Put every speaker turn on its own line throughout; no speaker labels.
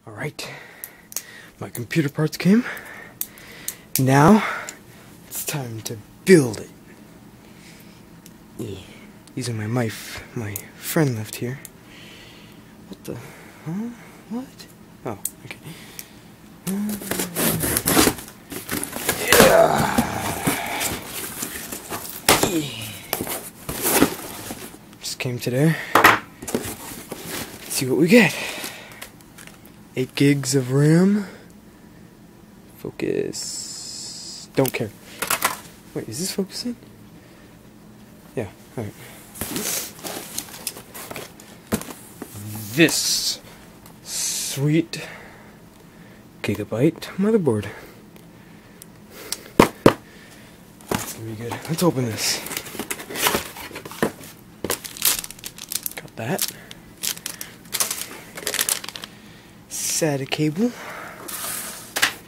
Alright, my computer parts came. Now, it's time to build it. Yeah. These are my friend left here. What the? Huh? What? Oh, okay. Just came today. Let's see what we get. 8 gigs of RAM. Focus. Don't care. Wait, is this focusing? Yeah, alright. This sweet Gigabyte motherboard. That's gonna be good. Let's open this. Got that. SATA cable.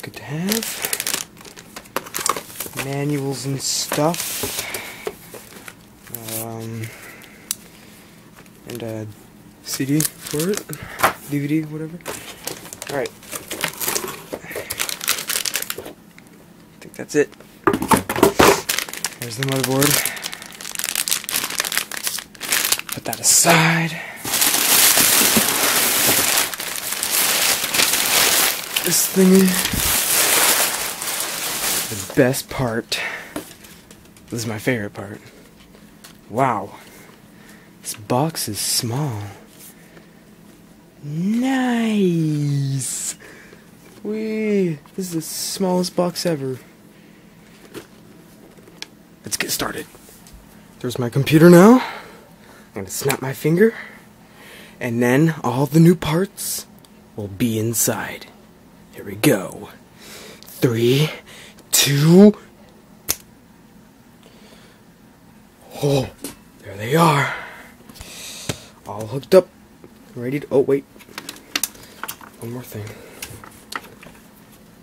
Good to have. Manuals and stuff. And a CD for it. DVD, whatever. Alright. I think that's it. There's the motherboard. Put that aside. This thingy. The best part. This is my favorite part. Wow. This box is small. Nice. Whee. This is the smallest box ever. Let's get started. There's my computer now. I'm gonna snap my finger. And then all the new parts will be inside. Here we go. 3, 2. Oh, there they are. All hooked up. Ready to. Oh, wait. One more thing.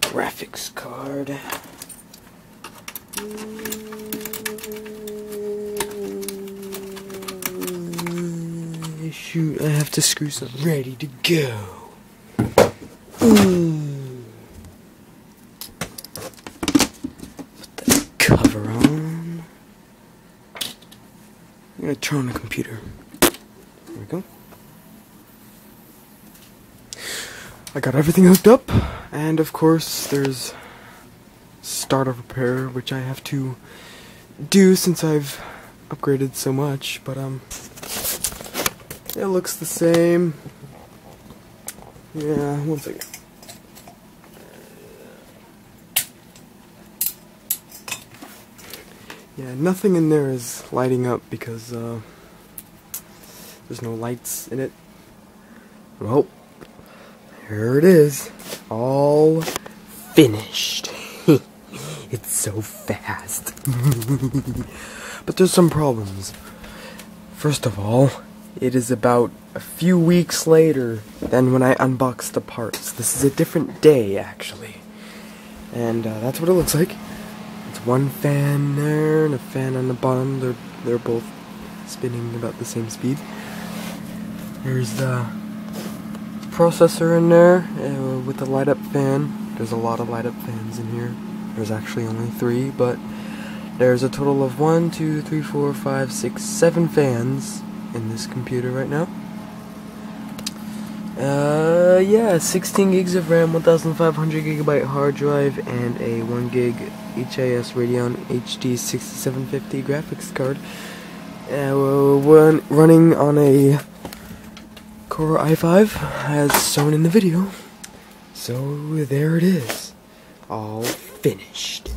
Graphics card. Shoot, I have to screw something. Ready to go. Put the cover on. I'm gonna turn on the computer. There we go. I got everything hooked up, and of course there's startup repair, which I have to do since I've upgraded so much, but it looks the same. Yeah, one second. Yeah, nothing in there is lighting up because there's no lights in it. Well, here it is, all finished. It's so fast. But there's some problems. First of all, it is about a few weeks later than when I unboxed the parts. This is a different day, actually. And that's what it looks like. It's one fan there and a fan on the bottom. They're both spinning about the same speed. There's the processor in there with the light up fan. There's a lot of light up fans in here. There's actually only 3, but there's a total of 1, 2, 3, 4, 5, 6, 7 fans in this computer right now. Yeah, 16 gigs of RAM, 1500 gigabyte hard drive, and a 1 gig HIS Radeon HD 6750 graphics card. Running on a Core i5, as shown in the video. So there it is, all finished.